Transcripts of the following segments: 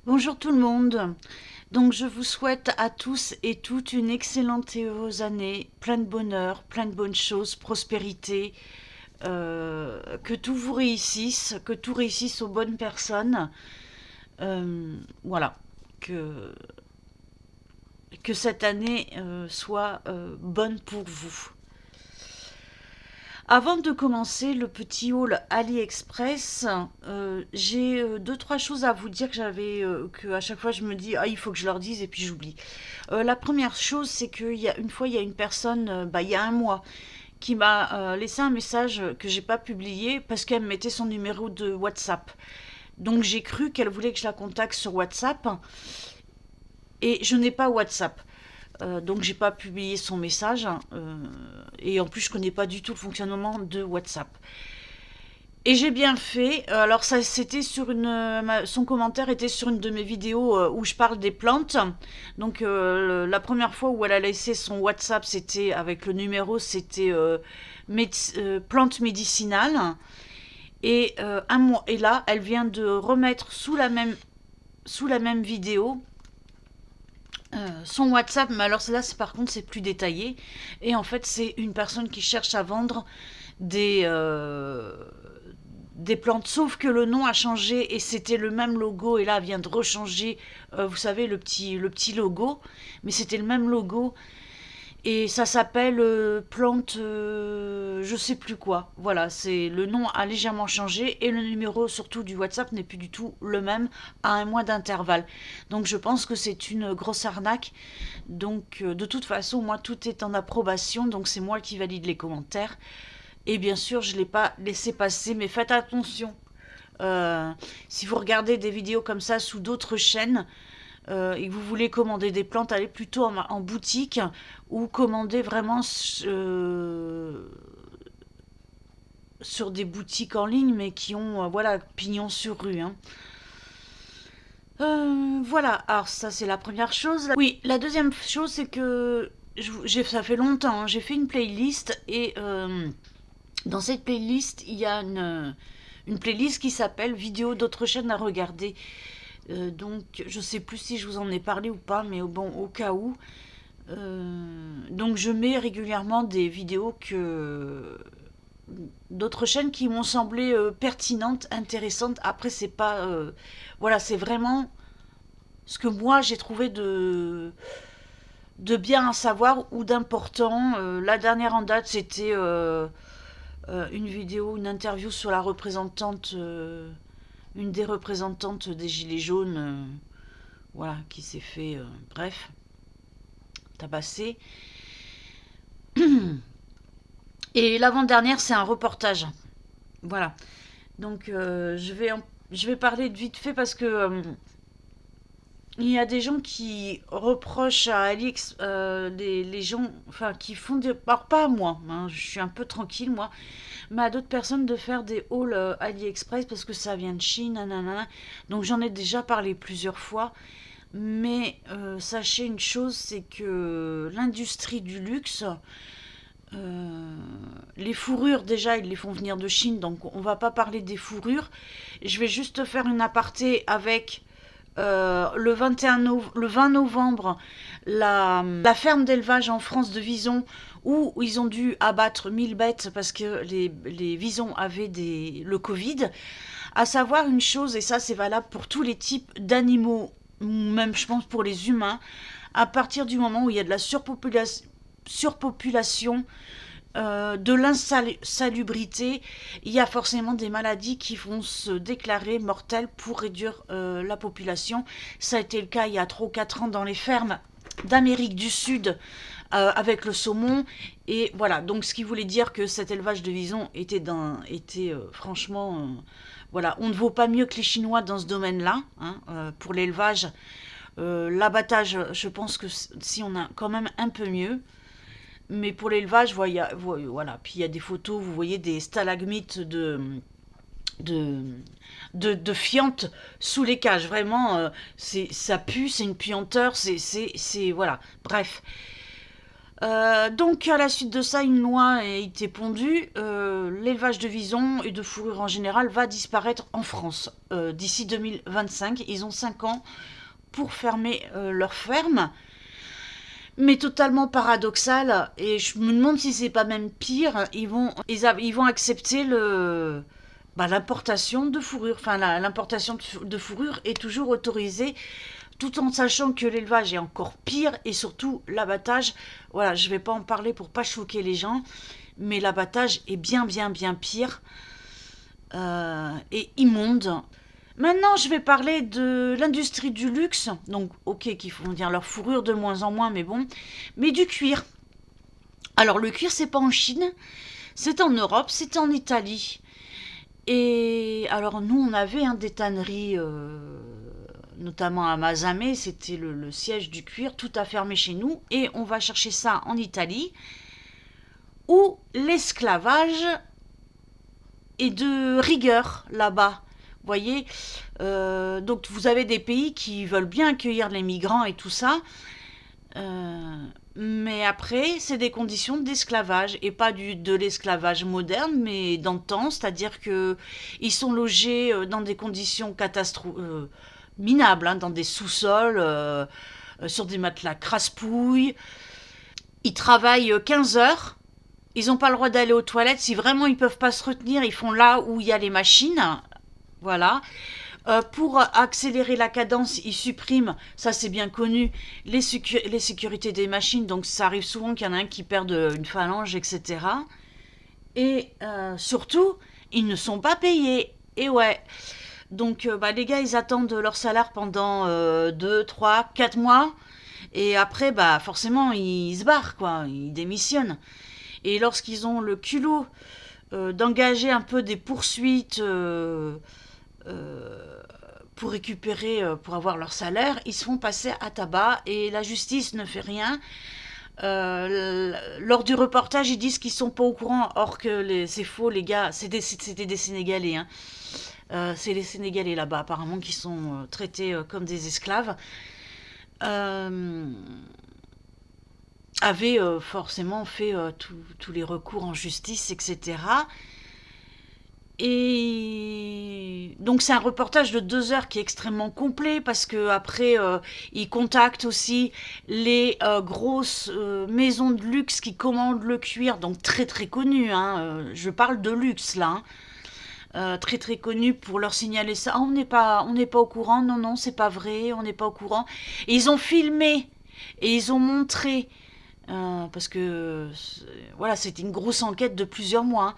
Bonjour tout le monde. Donc je vous souhaite à tous et toutes une excellente et heureuse année, plein de bonheur, plein de bonnes choses, prospérité, que tout vous réussisse, que tout réussisse aux bonnes personnes. Voilà, que, que cette année soit bonne pour vous. Avant de commencer le petit haul AliExpress, j'ai deux trois choses à vous dire que à chaque fois je me dis ah il faut que je leur dise et puis j'oublie. La première chose c'est qu'il y a une fois il y a une personne il y a un mois qui m'a laissé un message que j'ai pas publié parce qu'elle me mettait son numéro de WhatsApp. Donc j'ai cru qu'elle voulait que je la contacte sur WhatsApp et je n'ai pas WhatsApp. Donc j'ai pas publié son message et en plus je connais pas du tout le fonctionnement de WhatsApp. Et j'ai bien fait. Alors ça, c'était sur son commentaire était sur une de mes vidéos où je parle des plantes. Donc la première fois où elle a laissé son WhatsApp, c'était avec le numéro, c'était plantes médicinales. Et là, elle vient de remettre sous la même vidéo son WhatsApp, mais alors là, par contre, c'est plus détaillé. Et en fait, c'est une personne qui cherche à vendre des, euh, des plantes, sauf que le nom a changé et c'était le même logo. Et là, elle vient de rechanger, vous savez, le petit logo, mais c'était le même logo. Et ça s'appelle plante, je sais plus quoi. Voilà, c'est le nom a légèrement changé et le numéro surtout du WhatsApp n'est plus du tout le même à un mois d'intervalle. Donc je pense que c'est une grosse arnaque. Donc de toute façon, moi tout est en approbation, donc c'est moi qui valide les commentaires. Et bien sûr, je ne l'ai pas laissé passer, mais faites attention. Euh, Si vous regardez des vidéos comme ça sous d'autres chaînes, et que vous voulez commander des plantes, allez plutôt en boutique ou commander vraiment sur des boutiques en ligne, mais qui ont voilà pignon sur rue. Hein. Voilà, alors ça c'est la première chose. Oui, la deuxième chose c'est que ça fait longtemps, hein, j'ai fait une playlist et dans cette playlist il y a une playlist qui s'appelle vidéos d'autres chaînes à regarder. Donc je sais plus si je vous en ai parlé ou pas, mais bon au cas où. Donc je mets régulièrement des vidéos que d'autres chaînes qui m'ont semblé pertinentes, intéressantes. Après c'est pas voilà, c'est vraiment ce que moi j'ai trouvé de bien à savoir ou d'important. La dernière en date c'était une vidéo, une interview sur la représentante, une des représentantes des Gilets jaunes, voilà, qui s'est fait, bref, tabasser. Et l'avant-dernière, c'est un reportage. Voilà. Donc, je vais parler de vite fait parce que il y a des gens qui reprochent à Alix, les gens, enfin, qui font des. Alors, pas à moi, hein, je suis un peu tranquille, moi, mais à d'autres personnes de faire des hauls AliExpress parce que ça vient de Chine, nanana. Donc, j'en ai déjà parlé plusieurs fois. Mais sachez une chose, c'est que l'industrie du luxe, euh, les fourrures déjà, ils les font venir de Chine, donc on va pas parler des fourrures. Je vais juste faire une aparté avec le 20 novembre, la ferme d'élevage en France de Vison, où ils ont dû abattre 1000 bêtes parce que les visons avaient le Covid. À savoir une chose, et ça c'est valable pour tous les types d'animaux, ou même je pense pour les humains, à partir du moment où il y a de la surpopulation, de l'insalubrité, il y a forcément des maladies qui vont se déclarer mortelles pour réduire la population. Ça a été le cas il y a 3 ou 4 ans dans les fermes d'Amérique du Sud avec le saumon. Et voilà, donc ce qui voulait dire que cet élevage de visons était franchement... voilà, on ne vaut pas mieux que les Chinois dans ce domaine-là, hein, pour l'élevage. L'abattage, je pense que si on a quand même un peu mieux. Mais pour l'élevage, voilà. Puis il y a des photos, vous voyez des stalagmites de, de fientes sous les cages. Vraiment, ça pue, c'est une puanteur, voilà. Bref. Donc à la suite de ça, une loi a été pondue. L'élevage de visons et de fourrure en général va disparaître en France d'ici 2025. Ils ont 5 ans pour fermer leur ferme. Mais totalement paradoxal, et je me demande si c'est pas même pire, ils vont accepter l'importation de fourrure. Enfin, l'importation de fourrure est toujours autorisée, tout en sachant que l'élevage est encore pire, et surtout l'abattage. Voilà, je vais pas en parler pour pas choquer les gens, mais l'abattage est bien, bien, bien pire et immonde. Maintenant, je vais parler de l'industrie du luxe. Donc, ok, qu'ils font dire leur fourrure de moins en moins, mais bon. Mais du cuir. Alors, le cuir, c'est pas en Chine, c'est en Europe, c'est en Italie. Et alors, nous, on avait des tanneries, notamment à Mazamet, c'était le siège du cuir, tout a fermé chez nous. Et on va chercher ça en Italie, où l'esclavage est de rigueur là-bas. Vous voyez, donc vous avez des pays qui veulent bien accueillir les migrants et tout ça, mais après c'est des conditions d'esclavage et pas de l'esclavage moderne, mais dans le temps, c'est-à-dire que ils sont logés dans des conditions minables, dans des sous-sols, sur des matelas crasse-pouilles. Ils travaillent 15 heures. Ils n'ont pas le droit d'aller aux toilettes. Si vraiment ils peuvent pas se retenir, ils font là où il y a les machines. Voilà. Pour accélérer la cadence, ils suppriment, ça c'est bien connu, les sécurités des machines. Donc ça arrive souvent qu'il y en a un qui perd une phalange, etc. Et surtout, ils ne sont pas payés. Et ouais. Donc les gars, ils attendent leur salaire pendant 2, 3, 4 mois. Et après, forcément, ils se barrent, quoi. Ils démissionnent. Et lorsqu'ils ont le culot d'engager un peu des poursuites pour récupérer, pour avoir leur salaire, ils se font passer à tabac et la justice ne fait rien. Lors du reportage, ils disent qu'ils sont pas au courant, or que c'est faux, les gars, c'était des Sénégalais. C'est les Sénégalais là-bas, apparemment, qui sont traités comme des esclaves. Avaient forcément fait tous les recours en justice, etc. Et donc c'est un reportage de 2 heures qui est extrêmement complet parce que après ils contactent aussi les grosses maisons de luxe qui commandent le cuir, donc très très connues. Je parle de luxe là. Très très connues pour leur signaler ça. Ah, on n'est pas au courant. Non non, c'est pas vrai. On n'est pas au courant. Et ils ont filmé et ils ont montré parce que voilà, c'était une grosse enquête de plusieurs mois.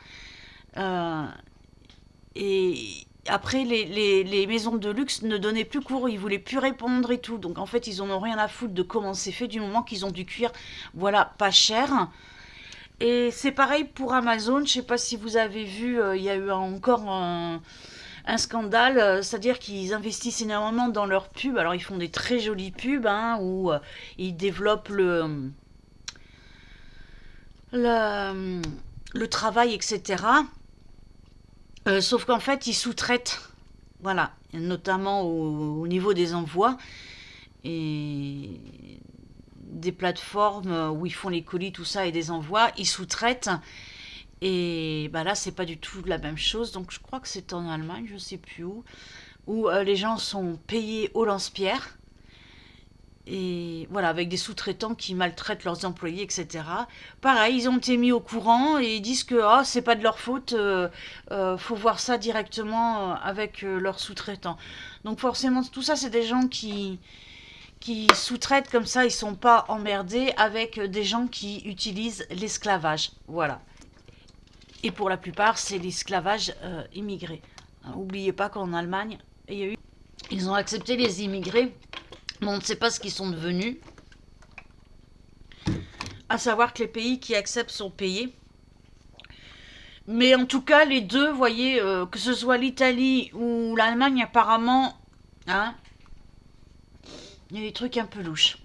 Et après, les maisons de luxe ne donnaient plus cours, ils voulaient plus répondre et tout. Donc en fait, ils en ont rien à foutre de comment c'est fait du moment qu'ils ont du cuir, voilà, pas cher. Et c'est pareil pour Amazon. Je sais pas si vous avez vu, il y a eu encore un scandale, c'est-à-dire qu'ils investissent énormément dans leurs pubs. Alors ils font des très jolies pubs où ils développent le travail, etc. Sauf qu'en fait, ils sous-traitent, voilà, notamment au niveau des envois et des plateformes où ils font les colis, tout ça, et des envois, ils sous-traitent. Et là, c'est pas du tout la même chose. Donc, je crois que c'est en Allemagne, je sais plus où les gens sont payés au lance-pierre. Et voilà, avec des sous-traitants qui maltraitent leurs employés, etc. Pareil, ils ont été mis au courant et ils disent que c'est pas de leur faute, faut voir ça directement avec leurs sous-traitants. Donc forcément, tout ça, c'est des gens qui sous-traitent comme ça, ils sont pas emmerdés avec des gens qui utilisent l'esclavage. Voilà. Et pour la plupart, c'est l'esclavage immigré. N'oubliez pas qu'en Allemagne, ils ont accepté les immigrés. Mais on ne sait pas ce qu'ils sont devenus. À savoir que les pays qui acceptent sont payés. Mais en tout cas, les deux, vous voyez, que ce soit l'Italie ou l'Allemagne, apparemment, il y a des trucs un peu louches.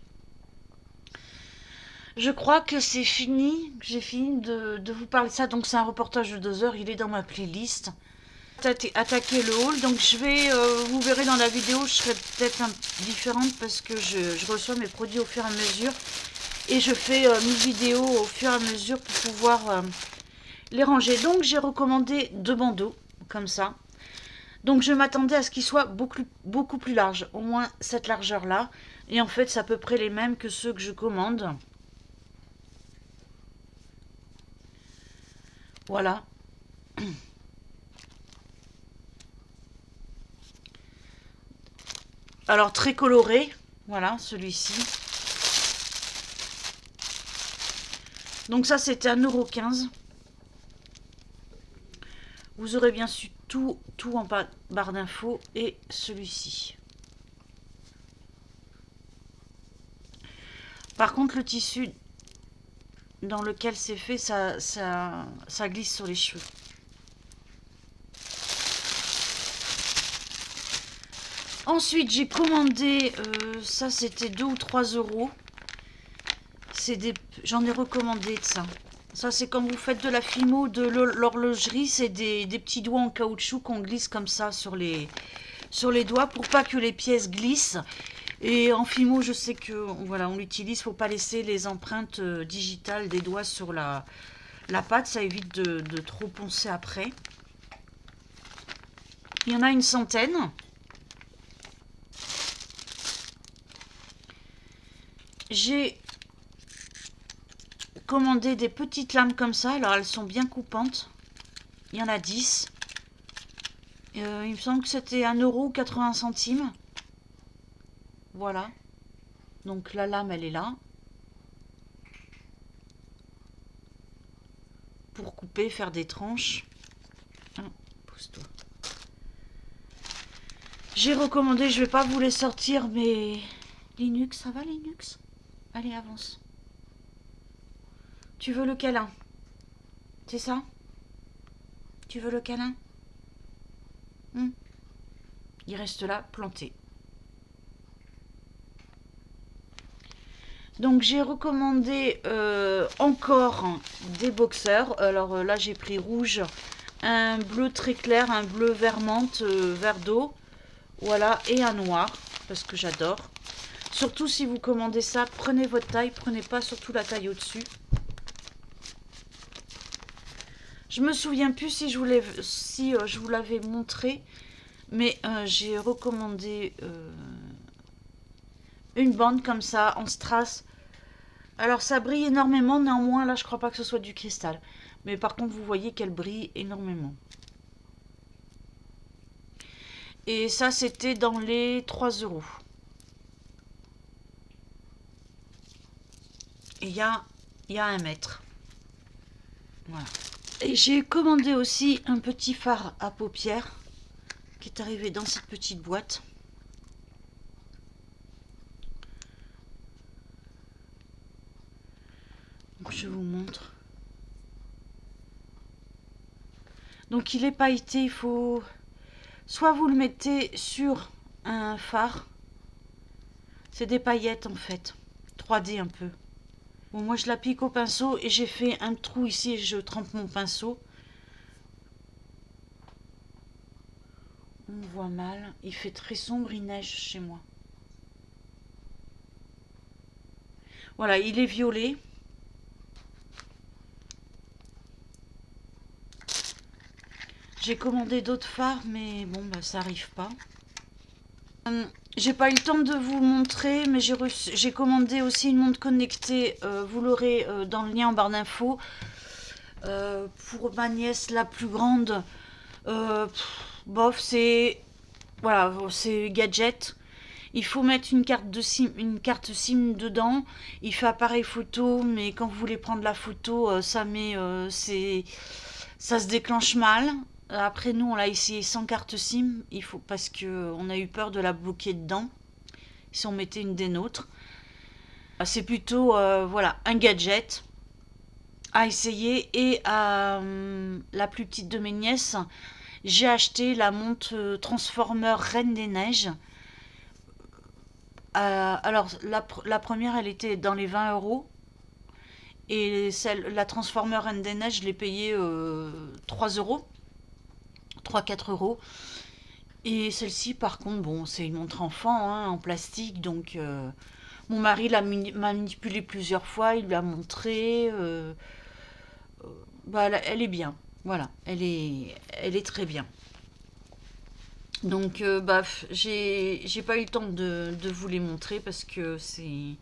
Je crois que c'est fini. J'ai fini de vous parler de ça. Donc c'est un reportage de 2 heures. Il est dans ma playlist. Attaquer le haul. Donc je vais, vous verrez dans la vidéo, je serai peut-être différente parce que je reçois mes produits au fur et à mesure. Et je fais mes vidéos au fur et à mesure pour pouvoir les ranger. Donc j'ai recommandé 2 bandeaux, comme ça. Donc je m'attendais à ce qu'ils soient beaucoup plus larges, au moins cette largeur-là. Et en fait, c'est à peu près les mêmes que ceux que je commande. Voilà. Alors très coloré, voilà celui-ci. Donc ça c'était 1,15 €. Vous aurez bien su tout en barre d'infos et celui-ci. Par contre le tissu dans lequel c'est fait, ça glisse sur les cheveux. Ensuite j'ai commandé, ça c'était 2 ou 3 €. J'en ai recommandé de ça. Ça, c'est quand vous faites de la fimo, de l'horlogerie, c'est des petits doigts en caoutchouc qu'on glisse comme ça sur les doigts pour pas que les pièces glissent. Et en fimo, je sais que voilà, on l'utilise, faut pas laisser les empreintes digitales des doigts sur la pâte, ça évite de trop poncer après. Il y en a une centaine. J'ai commandé des petites lames comme ça, alors elles sont bien coupantes. Il y en a 10. Il me semble que c'était 1,80 €. Voilà. Donc la lame, elle est là. Pour couper, faire des tranches. Ah, pousse-toi. J'ai recommandé, je vais pas vous les sortir, mais... Linux, ça va Linux? Allez, avance. Tu veux le câlin? C'est ça? Tu veux le câlin? Il reste là, planté. Donc j'ai recommandé encore des boxers. Alors là j'ai pris rouge, un bleu très clair, un bleu vert menthe, vert d'eau. Voilà, et un noir, parce que j'adore. Surtout si vous commandez ça, prenez votre taille, prenez pas surtout la taille au-dessus. Je me souviens plus si je vous l'avais montré, mais j'ai recommandé une bande comme ça en strass. Alors ça brille énormément, néanmoins là je crois pas que ce soit du cristal. Mais par contre vous voyez qu'elle brille énormément. Et ça c'était dans les 3 €. Et il y a 1 mètre. Voilà. Et j'ai commandé aussi un petit fard à paupières qui est arrivé dans cette petite boîte. Donc je vous montre. Donc il est pailleté, il faut... Soit vous le mettez sur un fard. C'est des paillettes en fait. 3D un peu. Bon, moi je l'applique au pinceau et j'ai fait un trou ici et je trempe mon pinceau. On voit mal. Il fait très sombre, il neige chez moi. Voilà, il est violet. J'ai commandé d'autres fards, mais bon, bah, ça arrive pas. J'ai pas eu le temps de vous montrer, mais j'ai commandé aussi une montre connectée. Vous l'aurez dans le lien en barre d'infos. Pour ma nièce la plus grande, bof, c'est voilà, c'est gadget. Il faut mettre une carte SIM dedans. Il fait appareil photo, mais quand vous voulez prendre la photo, ça se déclenche mal. Après nous, on l'a essayé sans carte SIM. Il faut parce que on a eu peur de la bloquer dedans si on mettait une des nôtres. C'est plutôt voilà un gadget à essayer. Et à la plus petite de mes nièces, j'ai acheté la montre Transformer Reine des Neiges. Alors la première, elle était dans les 20 €. Et la Transformer Reine des Neiges, je l'ai payée 3 €. 3-4 €. Et celle-ci, par contre, bon, c'est une montre enfant, hein, en plastique, donc Mon mari l'a manipulée plusieurs fois, il lui a montré. Bah, elle est bien. Voilà, elle est très bien. Donc, bah, j'ai pas eu le temps de vous les montrer parce que c'est.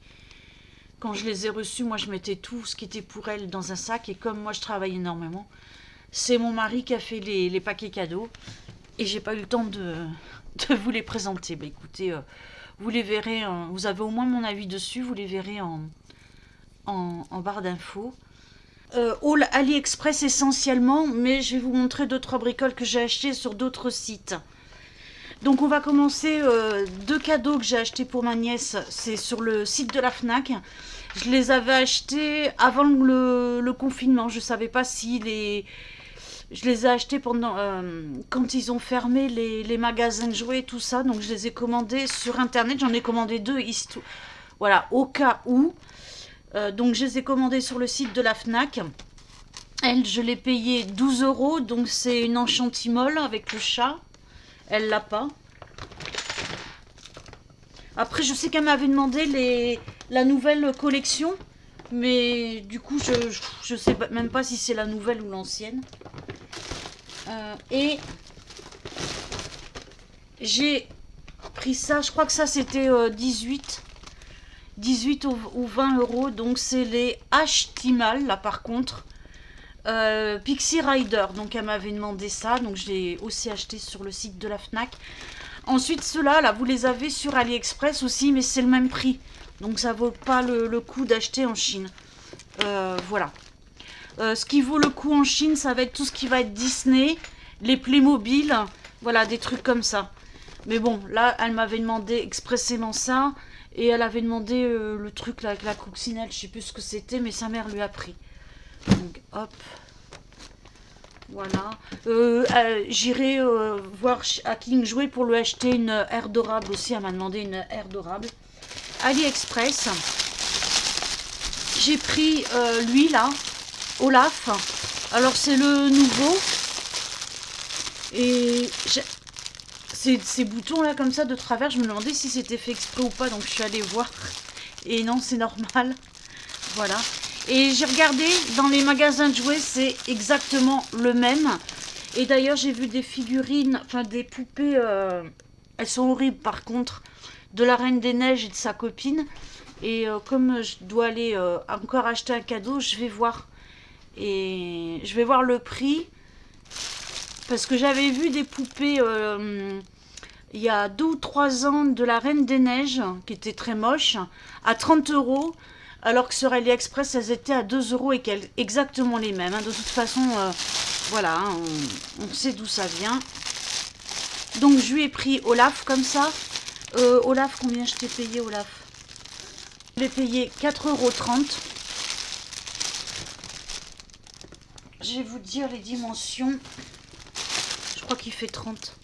Quand je les ai reçus, moi je mettais tout ce qui était pour elle dans un sac et comme moi je travaille énormément, c'est mon mari qui a fait les paquets cadeaux et j'ai pas eu le temps de vous les présenter. Bah écoutez, vous les verrez, vous avez au moins mon avis dessus, vous les verrez en barre d'infos. Haul AliExpress essentiellement, mais je vais vous montrer d'autres bricoles que j'ai achetées sur d'autres sites. Donc on va commencer, deux cadeaux que j'ai achetés pour ma nièce, c'est sur le site de la FNAC. Je les avais achetés avant le confinement, je savais pas si les... Je les ai achetés pendant quand ils ont fermé les magasins de jouets et tout ça, donc je les ai commandés sur internet, j'en ai commandé deux, voilà, au cas où. Donc je les ai commandés sur le site de la FNAC. Elle, je l'ai payé 12 €, donc c'est une enchantimole avec le chat. Elle l'a pas. Après, je sais qu'elle m'avait demandé la nouvelle collection. Mais du coup, je sais même pas si c'est la nouvelle ou l'ancienne. Et j'ai pris ça. Je crois que ça, c'était 18 ou 20 €. Donc, c'est les H-Timal, là, par contre. Pixie Rider, donc elle m'avait demandé ça, donc je l'ai aussi acheté sur le site de la FNAC. Ensuite ceux-là, là, vous les avez sur AliExpress aussi, mais c'est le même prix, donc ça vaut pas le coup d'acheter en Chine. Voilà. Ce qui vaut le coup en Chine, ça va être tout ce qui va être Disney, les Playmobil, voilà, des trucs comme ça. Mais bon, là, elle m'avait demandé expressément ça, et elle avait demandé le truc là, avec la coccinelle, je sais plus ce que c'était, mais sa mère lui a pris. Donc hop, voilà. J'irai voir à King Jouet pour lui acheter une aire dorable aussi. Elle m'a demandé une aire dorable. AliExpress. J'ai pris lui là, Olaf. Alors c'est le nouveau. Et ces boutons là comme ça de travers, je me demandais si c'était fait exprès ou pas. Donc je suis allée voir. Et non, c'est normal. Voilà. Et j'ai regardé dans les magasins de jouets, c'est exactement le même. Et d'ailleurs, j'ai vu des figurines, enfin des poupées, elles sont horribles par contre, de la Reine des Neiges et de sa copine. Et comme je dois aller encore acheter un cadeau, je vais voir. Et je vais voir le prix. Parce que j'avais vu des poupées il y a 2 ou 3 ans de la Reine des Neiges, qui était très moche, à 30 €. Alors que sur AliExpress, elles étaient à 2 € et qu'elles exactement les mêmes. Hein. De toute façon, voilà, hein, on sait d'où ça vient. Donc je lui ai pris Olaf comme ça. Olaf, combien je t'ai payé Olaf? Je l'ai payé 4,30 €. Je vais vous dire les dimensions. Je crois qu'il fait 30.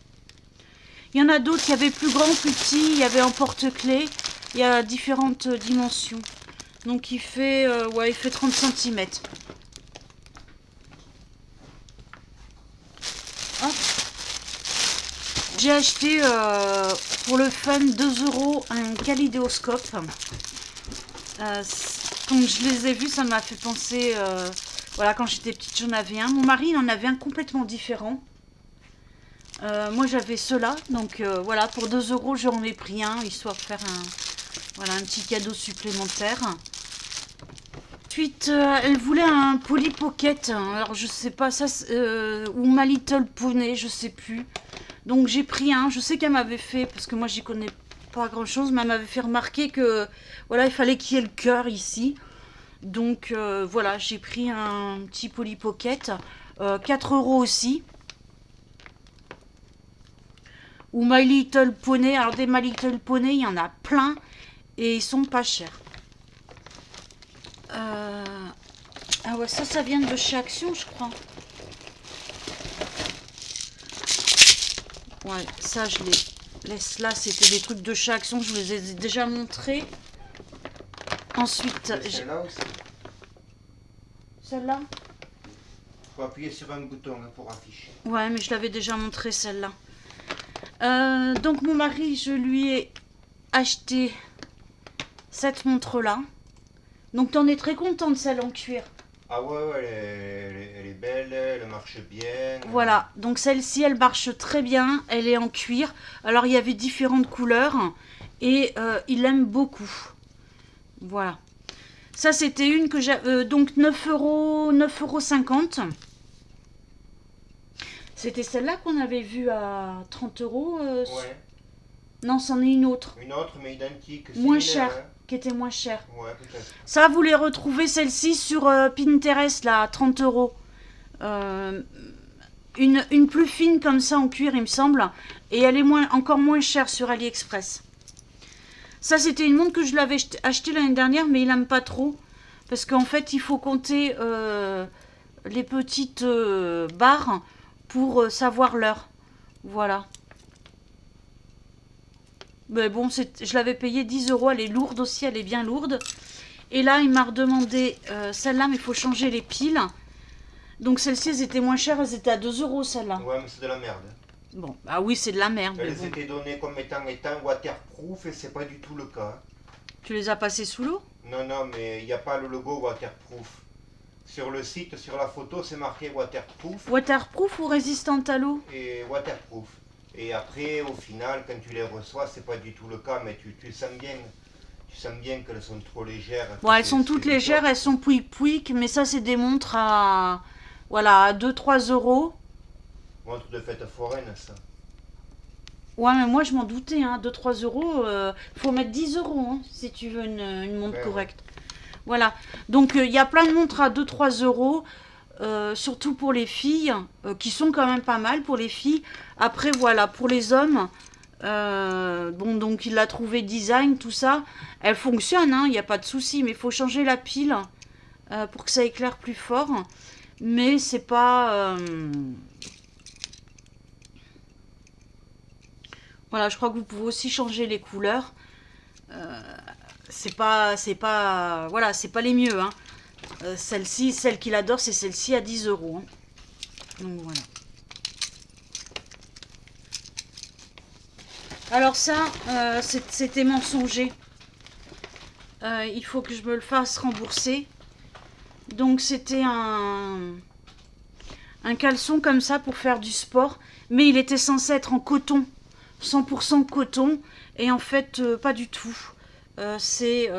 Il y en a d'autres, il y avait plus grand, plus petit, il y avait en porte-clés. Il y a différentes dimensions. Donc il fait, ouais, il fait 30 cm. J'ai acheté pour le fun 2 € un kaléidoscope. Quand je les ai vus, ça m'a fait penser, voilà, quand j'étais petite, j'en avais un. Mon mari, il en avait un complètement différent. Moi, j'avais ceux-là. Donc voilà, pour 2 € j'en ai pris un, histoire de faire voilà, un petit cadeau supplémentaire. Ensuite, elle voulait un Polly Pocket. Alors, je sais pas, ça, ou My Little Pony, je sais plus. Donc, j'ai pris un. Je sais qu'elle m'avait fait, parce que moi, j'y connais pas grand-chose, mais elle m'avait fait remarquer que, voilà, il fallait qu'il y ait le cœur ici. Donc, voilà, j'ai pris un petit Polly Pocket. 4 € aussi. Ou My Little Pony. Alors, des My Little Pony, il y en a plein. Et ils sont pas chers. Ah ouais, ça vient de chez Action, je crois. Ouais, ça, je les laisse là. C'était des trucs de chez Action, je vous les ai déjà montrés. Ensuite... Celle-là aussi. Celle-là? Il faut appuyer sur un bouton là, pour afficher. Ouais, mais je l'avais déjà montré, celle-là. Donc, mon mari, je lui ai acheté cette montre-là. Donc, tu en es très contente, celle en cuir. Ah ouais, ouais, elle est belle, elle marche bien. Voilà, donc celle-ci, elle marche très bien. Elle est en cuir. Alors, il y avait différentes couleurs. Et il aime beaucoup. Voilà. Ça, c'était une que j'ai... donc, 9,50 €. C'était celle-là qu'on avait vue à 30 €. Ouais. Non, c'en est une autre. Une autre, mais identique. Moins similaire, chère. Qui était moins chère. Ouais, peut-être. Ça, vous les retrouvez, celle-ci, sur Pinterest, là, à 30 €. Une plus fine comme ça en cuir, il me semble. Et elle est encore moins chère sur AliExpress. Ça, c'était une montre que je l'avais achetée l'année dernière, mais il n'aime pas trop. Parce qu'en fait, il faut compter les petites barres pour savoir l'heure. Voilà. Mais bon, je l'avais payée 10 €. Elle est lourde aussi, elle est bien lourde. Et là, il m'a redemandé celle-là, mais il faut changer les piles. Donc celles-ci, elles étaient moins chères, elles étaient à 2 € celle-là. Ouais, mais c'est de la merde. Bon, ah oui, c'est de la merde. Elles Mais bon. étaient données comme étant waterproof et c'est pas du tout le cas. Tu les as passées sous l'eau? Non, non, mais il n'y a pas le logo waterproof. Sur le site, sur la photo, c'est marqué waterproof Waterproof ou résistante à l'eau? et waterproof. Et après, au final, quand tu les reçois, c'est pas du tout le cas, mais tu sens bien. Tu sens bien qu'elles sont trop légères. Bon, elles sont toutes légères, elles sont pouic-pouic, mais ça, c'est des montres à, voilà, à 2-3 €. Montre de fête foraine, ça. Ouais, mais moi, je m'en doutais, hein, 2-3 €, faut mettre 10 € hein, si tu veux une montre Ben correcte. Voilà, donc il y a plein de montres à 2-3 €, surtout pour les filles, qui sont quand même pas mal pour les filles. Après, voilà, pour les hommes, bon, donc il a trouvé design, tout ça. Elle fonctionne, il n'y a pas de souci, mais il faut changer la pile pour que ça éclaire plus fort. Mais c'est pas... Voilà, je crois que vous pouvez aussi changer les couleurs. C'est pas, voilà, c'est pas les mieux. Hein. Celle-ci, celle qu'il adore, c'est celle-ci à 10 €. Hein. Donc voilà. Alors ça, c'était mensonger. Il faut que je me le fasse rembourser. Donc c'était un caleçon comme ça pour faire du sport. Mais il était censé être en coton. 100% coton. Et en fait, pas du tout. C'est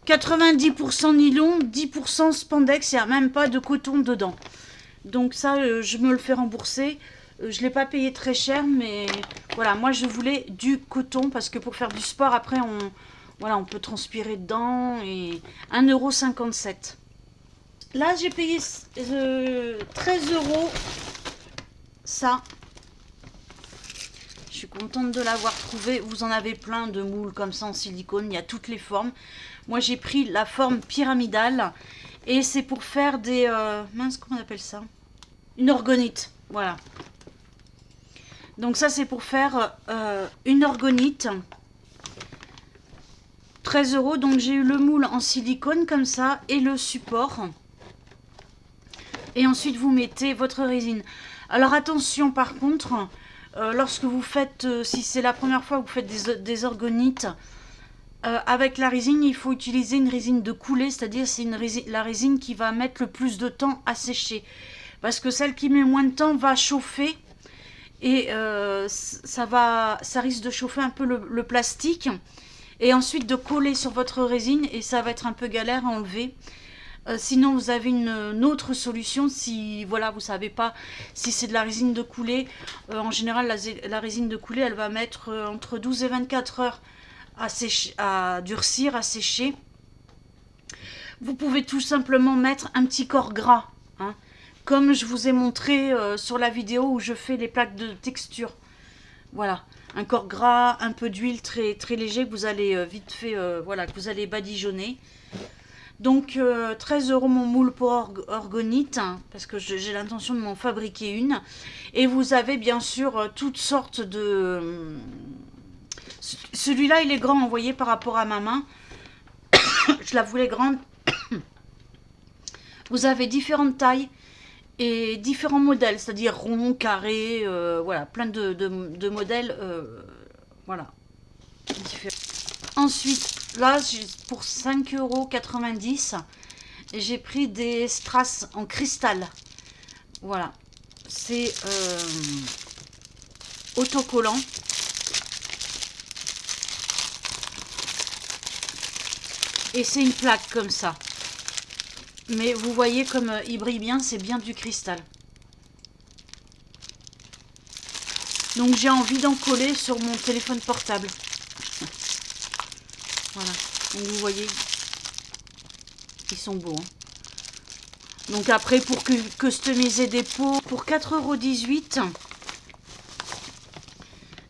90% nylon, 10% spandex. Il n'y a même pas de coton dedans. Donc ça, je me le fais rembourser. Je ne l'ai pas payé très cher, mais voilà, moi je voulais du coton parce que pour faire du sport, après, voilà, on peut transpirer dedans. Et 1,57 €. Là, j'ai payé 13 € ça. Je suis contente de l'avoir trouvé. Vous en avez plein de moules comme ça en silicone. Il y a toutes les formes. Moi, j'ai pris la forme pyramidale. Et c'est pour faire des... mince, comment on appelle ça? Une orgonite. Voilà. Donc ça, c'est pour faire une orgonite. 13 €. Donc j'ai eu le moule en silicone comme ça. Et le support. Et ensuite, vous mettez votre résine. Alors attention, par contre, lorsque vous faites... si c'est la première fois que vous faites des orgonites... avec la résine, il faut utiliser une résine de coulée, c'est-à-dire c'est la résine qui va mettre le plus de temps à sécher. Parce que celle qui met moins de temps va chauffer et ça risque de chauffer un peu le plastique et ensuite de coller sur votre résine et ça va être un peu galère à enlever. Sinon, vous avez une autre solution si voilà, vous savez pas si c'est de la résine de coulée. En général, la résine de coulée, elle va mettre entre 12 et 24 heures à durcir, à sécher. Vous pouvez tout simplement mettre un petit corps gras, hein, comme je vous ai montré sur la vidéo où je fais les plaques de texture. Voilà, un corps gras, un peu d'huile très, très léger que vous allez vite fait, voilà, que vous allez badigeonner. Donc 13 € mon moule pour orgonite, hein, parce que j'ai l'intention de m'en fabriquer une. Et vous avez bien sûr toutes sortes de... Celui-là, il est grand, vous voyez, par rapport à ma main. Je la voulais grande. Vous avez différentes tailles et différents modèles, c'est-à-dire rond, carré, voilà, plein de modèles Voilà. Ensuite, là, pour 5,90 €, j'ai pris des strass en cristal. Voilà. C'est autocollant. Et c'est une plaque comme ça. Mais vous voyez comme il brille bien, c'est bien du cristal. Donc j'ai envie d'en coller sur mon téléphone portable. Voilà. Donc vous voyez, ils sont beaux. Hein. Donc après, pour customiser des pots, pour 4,18 €,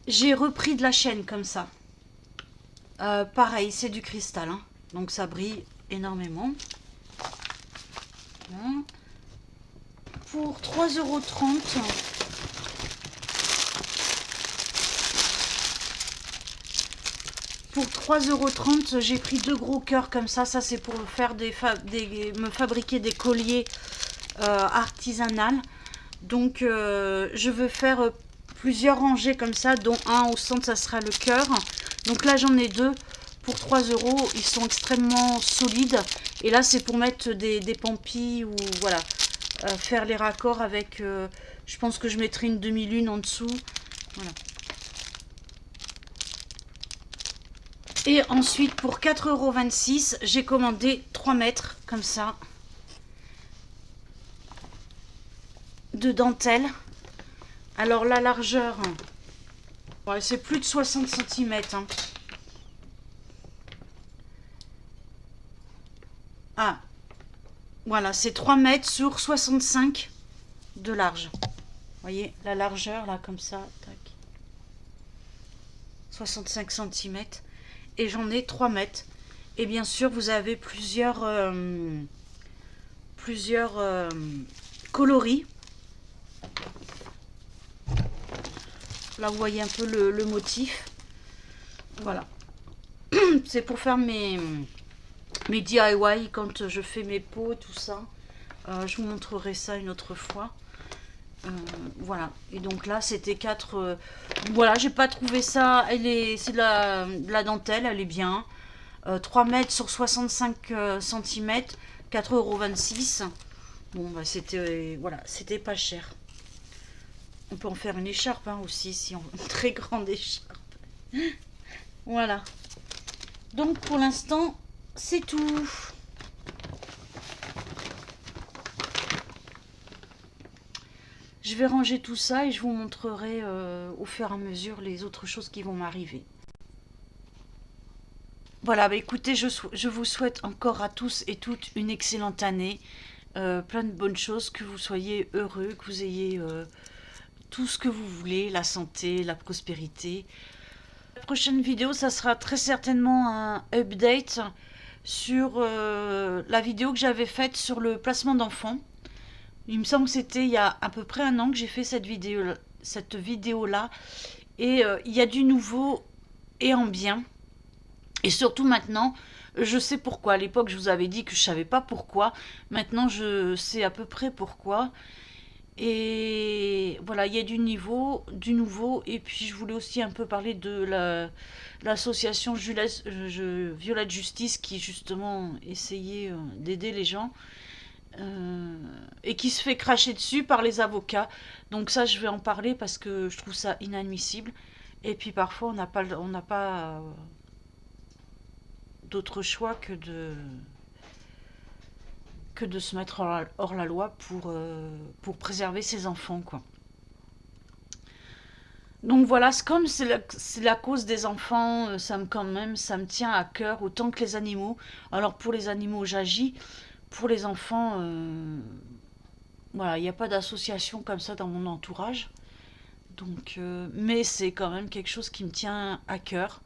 j'ai repris de la chaîne comme ça. Pareil, c'est du cristal. Hein. Donc ça brille énormément. Voilà. Pour 3,30 €, j'ai pris 2 gros cœurs comme ça. Ça, c'est pour faire me fabriquer des colliers artisanales. Donc, je veux faire plusieurs rangées comme ça, dont un au centre, ça sera le cœur. Donc là, j'en ai 2 pour 3 €. Ils sont extrêmement solides. Et là, c'est pour mettre des pampis ou voilà, faire les raccords avec. Je pense que je mettrai une demi-lune en dessous. Voilà. Et ensuite, pour 4,26 €, j'ai commandé 3 mètres, comme ça, de dentelle. Alors, la largeur, ouais, c'est plus de 60 cm. Hein. Ah, voilà, c'est 3 mètres sur 65 de large. Vous voyez, la largeur, là, comme ça, tac. 65 cm. Et j'en ai 3 mètres. Et bien sûr, vous avez plusieurs coloris. Là, vous voyez un peu le motif. Voilà. C'est pour faire mes DIY quand je fais mes pots, tout ça. Je vous montrerai ça une autre fois. Voilà. Et donc là, c'était 4... voilà, j'ai pas trouvé ça. C'est de la dentelle, elle est bien. 3 mètres sur 65 cm, 4,26 €. Bon, bah, c'était voilà, c'était pas cher. On peut en faire une écharpe hein, aussi, si on une très grande écharpe. Voilà. Donc pour l'instant, c'est tout. Je vais ranger tout ça et je vous montrerai au fur et à mesure les autres choses qui vont m'arriver. Voilà, bah écoutez, je vous souhaite encore à tous et toutes une excellente année. Plein de bonnes choses, que vous soyez heureux, que vous ayez tout ce que vous voulez, la santé, la prospérité. La prochaine vidéo, ça sera très certainement un update sur la vidéo que j'avais faite sur le placement d'enfants. Il me semble que c'était il y a à peu près un an que j'ai fait cette vidéo-là. Et il y a du nouveau et en bien. Et surtout maintenant, je sais pourquoi. À l'époque, je vous avais dit que je ne savais pas pourquoi. Maintenant, je sais à peu près pourquoi. Et voilà, il y a du nouveau. Et puis, je voulais aussi un peu parler de l'association Violette Justice qui, justement, essayait d'aider les gens. Et qui se fait cracher dessus par les avocats. Donc ça, je vais en parler parce que je trouve ça inadmissible. Et puis, parfois, on n'a pas d'autre choix que de se mettre hors la loi pour préserver ses enfants, quoi. Donc voilà, comme c'est la cause des enfants, ça me tient à cœur autant que les animaux. Alors pour les animaux, j'agis. Pour les enfants, voilà, il n'y a pas d'association comme ça dans mon entourage. Donc, mais c'est quand même quelque chose qui me tient à cœur,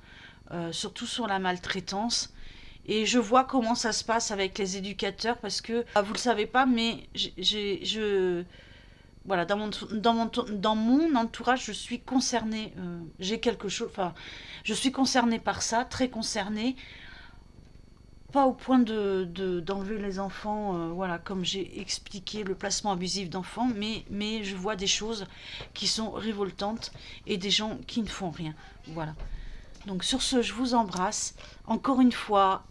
surtout sur la maltraitance. Et je vois comment ça se passe avec les éducateurs parce que, vous le savez pas, mais voilà, dans mon entourage, je suis concernée. J'ai quelque chose, enfin, je suis concernée par ça, très concernée. Pas au point d'enlever les enfants, voilà, comme j'ai expliqué le placement abusif d'enfants, mais je vois des choses qui sont révoltantes et des gens qui ne font rien. Voilà. Donc sur ce, je vous embrasse encore une fois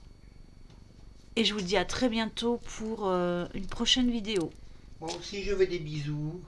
et je vous dis à très bientôt pour une prochaine vidéo. Moi aussi, je veux des bisous.